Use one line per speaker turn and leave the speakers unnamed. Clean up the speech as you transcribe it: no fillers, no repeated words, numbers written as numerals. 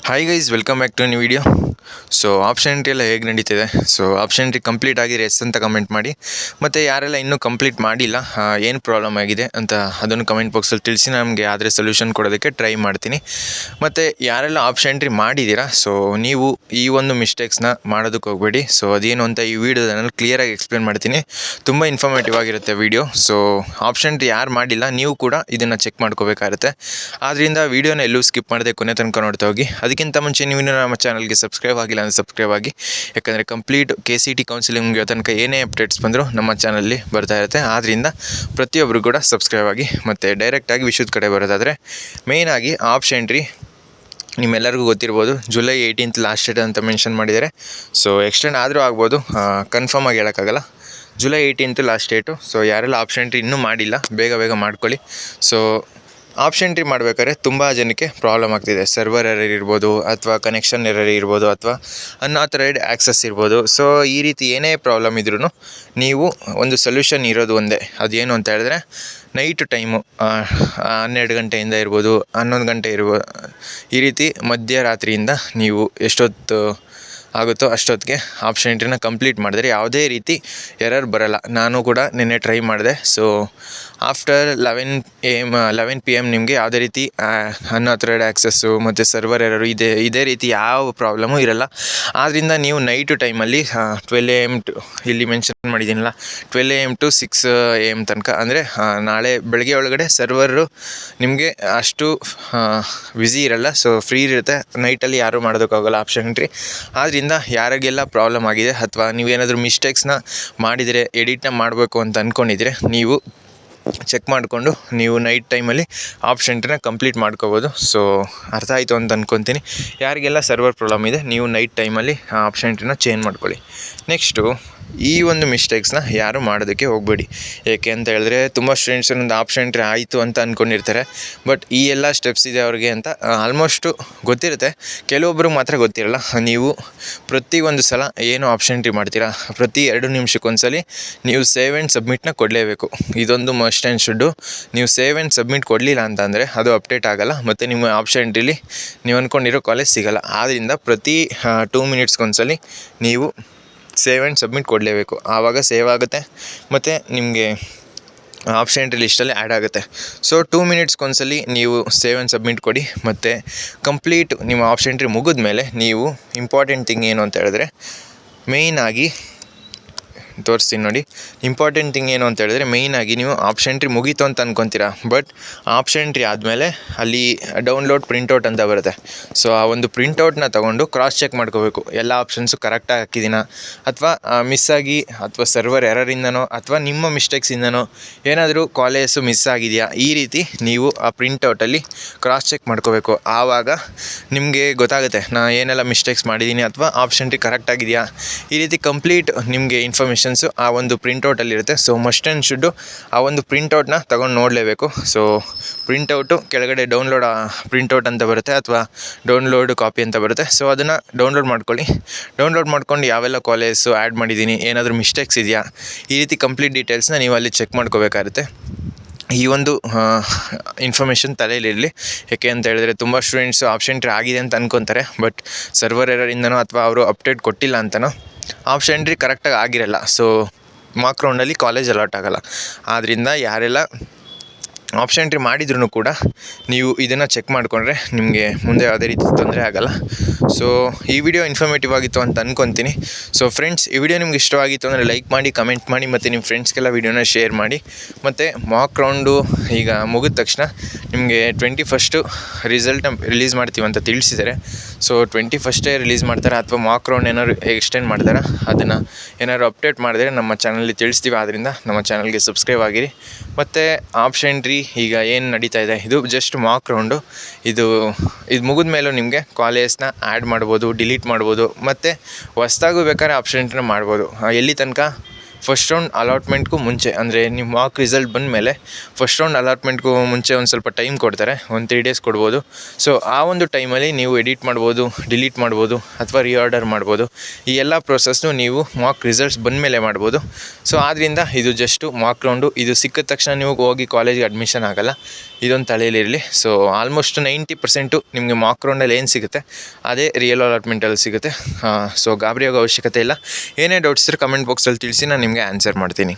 Hi guys, welcome back to new video. So option entry ಎಲ್ಲ ಹೇಗೆ ನಡೀತಿದೆ? So option entry complete ಆಗಿದೆ yes ಅಂತ ಕಮೆಂಟ್ ಮಾಡಿ. ಮತ್ತು ಯಾರೆಲ್ಲ ಇನ್ನೂ ಕಂಪ್ಲೀಟ್ ಮಾಡಿಲ್ಲ, ಏನು ಪ್ರಾಬ್ಲಮ್ ಆಗಿದೆ ಅಂತ ಅದನ್ನು ಕಮೆಂಟ್ ಬಾಕ್ಸಲ್ಲಿ ತಿಳಿಸಿ, ನಮಗೆ ಆದರೆ ಸೊಲ್ಯೂಷನ್ ಕೊಡೋದಕ್ಕೆ ಟ್ರೈ ಮಾಡ್ತೀನಿ. ಮತ್ತು ಯಾರೆಲ್ಲ ಆಪ್ಷನ್ ಎಂಟ್ರಿ ಮಾಡಿದ್ದೀರಾ, ಸೊ ನೀವು ಈ ಒಂದು ಮಿಸ್ಟೇಕ್ಸ್ನ ಮಾಡೋದಕ್ಕೆ ಹೋಗಬೇಡಿ. ಸೊ ಅದೇನು ಅಂತ ಈ ವಿಡಿಯೋದಲ್ಲಿ ಕ್ಲಿಯರಾಗಿ ಎಕ್ಸ್ಪ್ಲೇನ್ ಮಾಡ್ತೀನಿ. ತುಂಬ ಇನ್ಫಾರ್ಮೇಟಿವ್ ಆಗಿರುತ್ತೆ ವಿಡಿಯೋ. ಸೊ ಆಪ್ಷನ್ ಎಂಟ್ರಿ ಯಾರು ಮಾಡಿಲ್ಲ, ನೀವು ಕೂಡ ಇದನ್ನು ಚೆಕ್ ಮಾಡ್ಕೋಬೇಕಾಗುತ್ತೆ. ಆದ್ದರಿಂದ ವಿಡಿಯೋನ ಎಲ್ಲೂ ಸ್ಕಿಪ್ ಮಾಡದೆ ಕೊನೆ ತನಕ ನೋಡ್ತಾ ಹೋಗಿ. ಅದಕ್ಕಿಂತ ಮುಂಚೆ ನೀವು ನಮ್ಮ ಚಾನಲ್ಗೆ ಸಬ್ಸ್ಕ್ರೈಬ್ ಆಗಿಲ್ಲ ಅಂದರೆ ಸಬ್ಸ್ಕ್ರೈಬ್ ಆಗಿ, ಯಾಕಂದರೆ ಕಂಪ್ಲೀಟ್ KCT ಕೌನ್ಸಿಲಿಂಗ್ ಮುಗಿಯೋ ತನಕ ಏನೇ ಅಪ್ಡೇಟ್ಸ್ ಬಂದರೂ ನಮ್ಮ ಚಾನಲ್ಲಿ ಬರ್ತಾ ಇರುತ್ತೆ. ಆದ್ದರಿಂದ ಪ್ರತಿಯೊಬ್ಬರು ಕೂಡ ಸಬ್ಸ್ಕ್ರೈಬ್ ಆಗಿ. ಮತ್ತು ಡೈರೆಕ್ಟಾಗಿ ವಿಷಯದ ಕಡೆ ಬರೋದಾದರೆ, ಮೇಯ್ನಾಗಿ ಆಪ್ಷನ್ ಎಂಟ್ರಿ ನಿಮ್ಮೆಲ್ಲರಿಗೂ ಗೊತ್ತಿರ್ಬೋದು, ಜುಲೈ 18th ಲಾಸ್ಟ್ ಡೇಟ್ ಅಂತ ಮೆನ್ಷನ್ ಮಾಡಿದ್ದಾರೆ. ಸೊ ಎಕ್ಸ್ಟೆಂಡ್ ಆದರೂ ಆಗ್ಬೋದು, ಕನ್ಫರ್ಮ್ ಆಗಿ ಹೇಳೋಕ್ಕಾಗಲ್ಲ. July 18th last date. So ಯಾರೆಲ್ಲ ಆಪ್ಷನ್ ಎಂಟ್ರಿ ಇನ್ನೂ ಮಾಡಿಲ್ಲ, ಬೇಗ ಮಾಡ್ಕೊಳ್ಳಿ. ಸೊ ಆಪ್ಷನ್ ಎಂಟ್ರಿ ಮಾಡಬೇಕಾದ್ರೆ ತುಂಬ ಜನಕ್ಕೆ ಪ್ರಾಬ್ಲಮ್ ಆಗ್ತಿದೆ. ಸರ್ವರ್ ಎರರ್ ಇರ್ಬೋದು, ಅಥವಾ ಕನೆಕ್ಷನ್ ಎರರ್ ಇರ್ಬೋದು, ಅಥವಾ ಅನ್ಆಥರೈಸ್ಡ್ ಆ್ಯಕ್ಸಸ್ ಇರ್ಬೋದು. ಸೊ ಈ ರೀತಿ ಏನೇ ಪ್ರಾಬ್ಲಮ್ ಇದ್ರೂ ನೀವು ಒಂದು ಸೊಲ್ಯೂಷನ್ ಇರೋದು ಒಂದೇ. ಅದೇನು ಅಂತ ಹೇಳಿದ್ರೆ, ನೈಟ್ ಟೈಮು 12 ಗಂಟೆಯಿಂದ ಇರ್ಬೋದು, 11 ಗಂಟೆ ಇರ್ಬೋದು, ಈ ರೀತಿ ಮಧ್ಯರಾತ್ರಿಯಿಂದ ನೀವು ಎಷ್ಟೊತ್ತು ಆಗುತ್ತೋ ಅಷ್ಟೊತ್ತಿಗೆ ಆಪ್ಷನ್ ಎಂಟ್ರಿನ ಕಂಪ್ಲೀಟ್ ಮಾಡಿದ್ರೆ ಯಾವುದೇ ರೀತಿ ಎರರ್ ಬರೋಲ್ಲ. ನಾನು ಕೂಡ ನಿನ್ನೆ ಟ್ರೈ ಮಾಡಿದೆ. ಸೊ ಆಫ್ಟರ್ 11 PM ನಿಮಗೆ ಯಾವುದೇ ರೀತಿ ಅನ್ಆಥರೈಸ್ಡ್ ಆ್ಯಕ್ಸಸ್ಸು ಮತ್ತು ಸರ್ವರ್ ಎರರು ಇದೇ ರೀತಿ ಯಾವ ಪ್ರಾಬ್ಲಮೂ ಇರೋಲ್ಲ. ಆದ್ದರಿಂದ ನೀವು ನೈಟು ಟೈಮಲ್ಲಿ 12 AM ಟು, ಇಲ್ಲಿ ಮೆನ್ಷನ್ ಮಾಡಿದ್ದೀನಲ್ಲ, 12 AM ಟು 6 AM ತನಕ, ಅಂದರೆ ನಾಳೆ ಬೆಳಗ್ಗೆ ಒಳಗಡೆ ಸರ್ವರು ನಿಮಗೆ ಅಷ್ಟು ಬ್ಯುಸಿ ಇರೋಲ್ಲ. ಸೊ ಫ್ರೀ ಇರುತ್ತೆ. ನೈಟಲ್ಲಿ ಯಾರೂ ಮಾಡೋದಕ್ಕಾಗಲ್ಲ ಆಪ್ಷನ್ ಎಂಟ್ರಿ. ಆದ್ದರಿಂದ ಯಾರಿಗೆಲ್ಲ ಪ್ರಾಬ್ಲಮ್ ಆಗಿದೆ, ಅಥವಾ ನೀವೇನಾದರೂ ಮಿಸ್ಟೇಕ್ಸ್ನ ಮಾಡಿದರೆ, ಎಡಿಟ್ನ ಮಾಡಬೇಕು ಅಂತ ಅಂದ್ಕೊಂಡಿದ್ರೆ, ನೀವು ಚೆಕ್ ಮಾಡಿಕೊಂಡು ನೀವು ನೈಟ್ ಟೈಮಲ್ಲಿ ಆಪ್ಷನ್ ಎಂಟ್ರಿನ ಕಂಪ್ಲೀಟ್ ಮಾಡ್ಕೋಬೋದು. ಸೊ ಅರ್ಥ ಆಯಿತು ಅಂತ ಅಂದ್ಕೊತೀನಿ. ಯಾರಿಗೆಲ್ಲ ಸರ್ವರ್ ಪ್ರಾಬ್ಲಮ್ ಇದೆ, ನೀವು ನೈಟ್ ಟೈಮಲ್ಲಿ ಆಪ್ಷನ್ ಎಂಟ್ರಿನ ಚೇಂಜ್ ಮಾಡ್ಕೊಳ್ಳಿ. ನೆಕ್ಸ್ಟು, ಈ ಒಂದು ಮಿಸ್ಟೇಕ್ಸ್ನ ಯಾರು ಮಾಡೋದಕ್ಕೆ ಹೋಗಬೇಡಿ. ಏಕೆ ಅಂತ ಹೇಳಿದ್ರೆ, ತುಂಬ ಸ್ಟೂಡೆಂಟ್ಸ್ ಒಂದು ಆಪ್ಷನ್ ಎಂಟ್ರಿ ಆಯಿತು ಅಂತ ಅಂದ್ಕೊಂಡಿರ್ತಾರೆ, ಬಟ್ ಈ ಎಲ್ಲ ಸ್ಟೆಪ್ಸ್ ಇದೆ ಅವ್ರಿಗೆ ಅಂತ ಆಲ್ಮೋಸ್ಟು ಗೊತ್ತಿರುತ್ತೆ. ಕೆಲವೊಬ್ಬರು ಮಾತ್ರ ಗೊತ್ತಿರಲ್ಲ. ನೀವು ಪ್ರತಿ ಒಂದು ಸಲ ಏನು ಆಪ್ಷನ್ ಎಂಟ್ರಿ ಮಾಡ್ತೀರಾ, ಪ್ರತಿ 2 ನಿಮಿಷಕ್ಕೊಂದ್ಸಲಿ ನೀವು ಸೇವ್ ಆ್ಯಂಡ್ ಸಬ್ಮಿಟ್ನ ಕೊಡಲೇಬೇಕು. ಇದೊಂದು ಮಸ್ಟ್ ಆ್ಯಂಡ್ ಶುಡ್ಡು. ನೀವು ಸೇವ್ ಆ್ಯಂಡ್ ಸಬ್ಮಿಟ್ ಕೊಡಲಿಲ್ಲ ಅಂತಂದರೆ ಅದು ಅಪ್ಡೇಟ್ ಆಗೋಲ್ಲ, ಮತ್ತು ನಿಮ್ಮ ಆಪ್ಷನ್ ಎಂಟ್ರಿಲಿ ನೀವು ಅಂದ್ಕೊಂಡಿರೋ ಕಾಲೇಜ್ ಸಿಗೋಲ್ಲ. ಆದ್ದರಿಂದ ಪ್ರತಿ 2 ಮಿನಿಟ್ಸ್ಗೊಂದ್ಸಲಿ ನೀವು ಸೇವ್ ಆ್ಯಂಡ್ ಸಬ್ಮಿಟ್ ಕೊಡಲೇಬೇಕು. ಆವಾಗ ಸೇವ್ ಆಗುತ್ತೆ ಮತ್ತು ನಿಮಗೆ ಆಪ್ಷನ್ ಎಂಟ್ರಿ ಲಿಸ್ಟಲ್ಲಿ ಆ್ಯಡ್ ಆಗುತ್ತೆ. ಸೊ 2 ಮಿನಿಟ್ಸ್ಗೊಂದ್ಸಲಿ ನೀವು ಸೇವ್ ಆ್ಯಂಡ್ ಸಬ್ಮಿಟ್ ಕೊಡಿ. ಮತ್ತು ಕಂಪ್ಲೀಟ್ ನಿಮ್ಮ ಆಪ್ಷನ್ ಎಂಟ್ರಿ ಮುಗಿದ ಮೇಲೆ ನೀವು ಇಂಪಾರ್ಟೆಂಟ್ ಥಿಂಗ್ ಏನು ಅಂತ ಹೇಳಿದ್ರೆ, ಮೇಯ್ನಾಗಿ ತೋರಿಸ್ತೀನಿ ನೋಡಿ. ಇಂಪಾರ್ಟೆಂಟ್ ಥಿಂಗ್ ಏನು ಅಂತ ಹೇಳಿದ್ರೆ, ಮೇಯ್ನಾಗಿ ನೀವು ಆಪ್ಷನ್ ಎಂಟ್ರಿ ಮುಗೀತು ಅಂತ ಅಂದ್ಕೊತೀರಾ, ಬಟ್ ಆಪ್ಷನ್ ಎಂಟ್ರಿ ಆದಮೇಲೆ ಅಲ್ಲಿ ಡೌನ್ಲೋಡ್ ಪ್ರಿಂಟೌಟ್ ಅಂತ ಬರುತ್ತೆ. ಸೊ ಆ ಒಂದು ಪ್ರಿಂಟೌಟ್ನ ತೊಗೊಂಡು ಕ್ರಾಸ್ ಚೆಕ್ ಮಾಡ್ಕೋಬೇಕು, ಎಲ್ಲ ಆಪ್ಷನ್ಸು ಕರೆಕ್ಟಾಗಿ ಹಾಕಿದ್ದೀನಾ, ಅಥವಾ ಮಿಸ್ ಆಗಿ, ಅಥವಾ ಸರ್ವರ್ ಎರರಿಂದನೋ, ಅಥವಾ ನಿಮ್ಮ ಮಿಸ್ಟೇಕ್ಸಿಂದನೋ ಏನಾದರೂ ಕಾಲೇಜು ಮಿಸ್ ಆಗಿದೆಯಾ, ಈ ರೀತಿ ನೀವು ಆ ಪ್ರಿಂಟೌಟಲ್ಲಿ ಕ್ರಾಸ್ ಚೆಕ್ ಮಾಡ್ಕೋಬೇಕು. ಆವಾಗ ನಿಮಗೆ ಗೊತ್ತಾಗುತ್ತೆ ನಾನು ಏನೆಲ್ಲ ಮಿಸ್ಟೇಕ್ಸ್ ಮಾಡಿದ್ದೀನಿ, ಅಥವಾ ಆಪ್ಷನ್ ಎಂಟ್ರಿ ಕರೆಕ್ಟಾಗಿದೆಯಾ, ಈ ರೀತಿ ಕಂಪ್ಲೀಟ್ ನಿಮಗೆ ಇನ್ಫಾರ್ಮೇಷನ್ಸು ಆ ಒಂದು ಪ್ರಿಂಟೌಟಲ್ಲಿರುತ್ತೆ. ಸೊ ಮಸ್ಟ್ ಆ್ಯಂಡ್ ಶುಡ್ಡು ಆ ಒಂದು ಪ್ರಿಂಟೌಟ್ನ ತೊಗೊಂಡು ನೋಡಲೇಬೇಕು. ಸೊ ಪ್ರಿಂಟೌಟು ಕೆಳಗಡೆ ಡೌನ್ಲೋಡ್ ಪ್ರಿಂಟೌಟ್ ಅಂತ ಬರುತ್ತೆ, ಅಥವಾ ಡೌನ್ಲೋಡ್ ಕಾಪಿ ಅಂತ ಬರುತ್ತೆ. ಸೊ ಅದನ್ನು ಡೌನ್ಲೋಡ್ ಮಾಡ್ಕೊಂಡು ಯಾವೆಲ್ಲ ಕಾಲೇಜು ಆ್ಯಡ್ ಮಾಡಿದ್ದೀನಿ, ಏನಾದರೂ ಮಿಸ್ಟೇಕ್ಸ್ ಇದೆಯಾ, ಈ ರೀತಿ ಕಂಪ್ಲೀಟ್ ಡೀಟೇಲ್ಸ್ನ ನೀವು ಅಲ್ಲಿ ಚೆಕ್ ಮಾಡ್ಕೋಬೇಕಾಗುತ್ತೆ. ಈ ಒಂದು ಇನ್ಫಾರ್ಮೇಷನ್ ತಲೆಯಲ್ಲಿರಲಿ. ಏಕೆ ಅಂತ ಹೇಳಿದ್ರೆ, ತುಂಬ ಸ್ಟೂಡೆಂಟ್ಸು ಆಪ್ಷನ್ ಎಂಟ್ರಿ ಆಗಿದೆ ಅಂತ ಅಂದ್ಕೊತಾರೆ, ಬಟ್ ಸರ್ವರ್ ಎರರಿಂದನೋ, ಅಥವಾ ಅವರು ಅಪ್ಡೇಟ್ ಕೊಟ್ಟಿಲ್ಲ ಅಂತನೋ ಆಪ್ಷನ್ ಎಂಟ್ರಿ ಕರೆಕ್ಟಾಗಿ ಆಗಿರಲ್ಲ. ಸೊ ಮಾರ್ಕ್ ರೌಂಡಲ್ಲಿ ಕಾಲೇಜ್ ಅಲಾಟ್ ಆಗೋಲ್ಲ. ಆದ್ದರಿಂದ ಯಾರೆಲ್ಲ ಆಪ್ಷನ್ ಎಂಟ್ರಿ ಮಾಡಿದ್ರೂ ಕೂಡ ನೀವು ಇದನ್ನು ಚೆಕ್ ಮಾಡಿಕೊಂಡ್ರೆ ನಿಮಗೆ ಮುಂದೆ ಯಾವುದೇ ರೀತಿ ತೊಂದರೆ ಆಗೋಲ್ಲ. ಸೊ ಈ ವಿಡಿಯೋ ಇನ್ಫಾರ್ಮೇಟಿವ್ ಆಗಿತ್ತು ಅಂತ ಅಂದ್ಕೊತೀನಿ. ಸೊ ಫ್ರೆಂಡ್ಸ್, ಈ ವಿಡಿಯೋ ನಿಮ್ಗೆ ಇಷ್ಟವಾಗಿತ್ತು ಅಂದರೆ ಲೈಕ್ ಮಾಡಿ, ಕಮೆಂಟ್ ಮಾಡಿ, ಮತ್ತು ನಿಮ್ಮ ಫ್ರೆಂಡ್ಸ್ಗೆಲ್ಲ ವಿಡಿಯೋನ ಶೇರ್ ಮಾಡಿ. ಮತ್ತು ಮಾರ್ಕ್ ರೌಂಡು ಈಗ ಮುಗಿದ ತಕ್ಷಣ ನಿಮಗೆ 21st ರಿಸಲ್ಟ್ನ ರಿಲೀಸ್ ಮಾಡ್ತೀವಿ ಅಂತ ತಿಳಿಸಿದ್ದಾರೆ. ಸೊ 21st ರಿಲೀಸ್ ಮಾಡ್ತಾರೆ, ಅಥವಾ ಮಾರ್ಕ್ ರೌಂಡ್ ಏನಾದ್ರು ಎಕ್ಸ್ಟೆಂಡ್ ಮಾಡ್ತಾರೆ, ಅದನ್ನು ಏನಾದ್ರು ಅಪ್ಡೇಟ್ ಮಾಡಿದ್ರೆ ನಮ್ಮ ಚಾನಲಲ್ಲಿ ತಿಳಿಸ್ತೀವಿ. ಆದ್ದರಿಂದ ನಮ್ಮ ಚಾನಲ್ಗೆ ಸಬ್ಸ್ಕ್ರೈಬ್ ಆಗಿರಿ. ಮತ್ತು ಆಪ್ಷನ್ ಎಂಟ್ರಿ ಈಗ ಏನು ನಡೀತಾ ಇದೆ, ಇದು ಜಸ್ಟ್ ಮಾರ್ಕ್ ರೌಂಡು. ಇದು ಮುಗಿದ ಮೇಲೂ ನಿಮಗೆ ಕಾಲೇಜ್ನ ಆ್ಯಡ್ ಮಾಡ್ಬೋದು, ಡಿಲೀಟ್ ಮಾಡ್ಬೋದು, ಮತ್ತು ಹೊಸ್ದಾಗೂ ಬೇಕಾದ್ರೆ ಆಪ್ಷನ್ ಎಂಟ್ರಿನ ಮಾಡ್ಬೋದು. ಎಲ್ಲಿ ತನಕ ಫಸ್ಟ್ ರೌಂಡ್ ಅಲಾಟ್ಮೆಂಟ್ಗೂ ಮುಂಚೆ, ಅಂದರೆ ನಿಮ್ಮ ಮಾರ್ಕ್ ರಿಸಲ್ಟ್ ಬಂದ ಮೇಲೆ ಫಸ್ಟ್ ರೌಂಡ್ ಅಲಾಟ್ಮೆಂಟ್ಗೂ ಮುಂಚೆ ಒಂದು ಸ್ವಲ್ಪ ಟೈಮ್ ಕೊಡ್ತಾರೆ, ಒಂದು 3 ಡೇಸ್ ಕೊಡ್ಬೋದು. ಸೊ ಆ ಒಂದು ಟೈಮಲ್ಲಿ ನೀವು ಎಡಿಟ್ ಮಾಡ್ಬೋದು, ಡಿಲೀಟ್ ಮಾಡ್ಬೋದು ಅಥವಾ ರೀಆರ್ಡರ್ ಮಾಡ್ಬೋದು. ಈ ಎಲ್ಲ ಪ್ರೊಸೆಸ್ನು ನೀವು ಮಾರ್ಕ್ ರಿಸಲ್ಟ್ಸ್ ಬಂದ ಮೇಲೆ ಮಾಡ್ಬೋದು. ಸೊ ಆದ್ದರಿಂದ ಇದು ಜಸ್ಟು ಮಾರ್ಕ್ ರೌಂಡು. ಇದು ಸಿಕ್ಕಿದ ತಕ್ಷಣ ನೀವು ಹೋಗಿ ಕಾಲೇಜಿಗೆ ಅಡ್ಮಿಷನ್ ಆಗೋಲ್ಲ, ಇದೊಂದು ತಲೆಯಲ್ಲಿರಲಿ. ಸೊ ಆಲ್ಮೋಸ್ಟ್ 90% ನಿಮಗೆ ಮಾರ್ಕ್ ರೌಂಡಲ್ಲಿ ಏನು ಸಿಗುತ್ತೆ ಅದೇ ರಿಯಲ್ ಅಲಾಟ್ಮೆಂಟಲ್ಲಿ ಸಿಗುತ್ತೆ. ಸೊ ಗಾಬರಿ ಆಗೋ ಅವಶ್ಯಕತೆ ಇಲ್ಲ. ಏನೇ ಡೌಟ್ಸ್ ಇದ್ದರೆ ಕಮೆಂಟ್ ಬಾಕ್ಸಲ್ಲಿ ತಿಳಿಸಿ, ನಾನು ನಿಮಗೆ ಆನ್ಸರ್ ಮಾಡ್ತೀನಿ.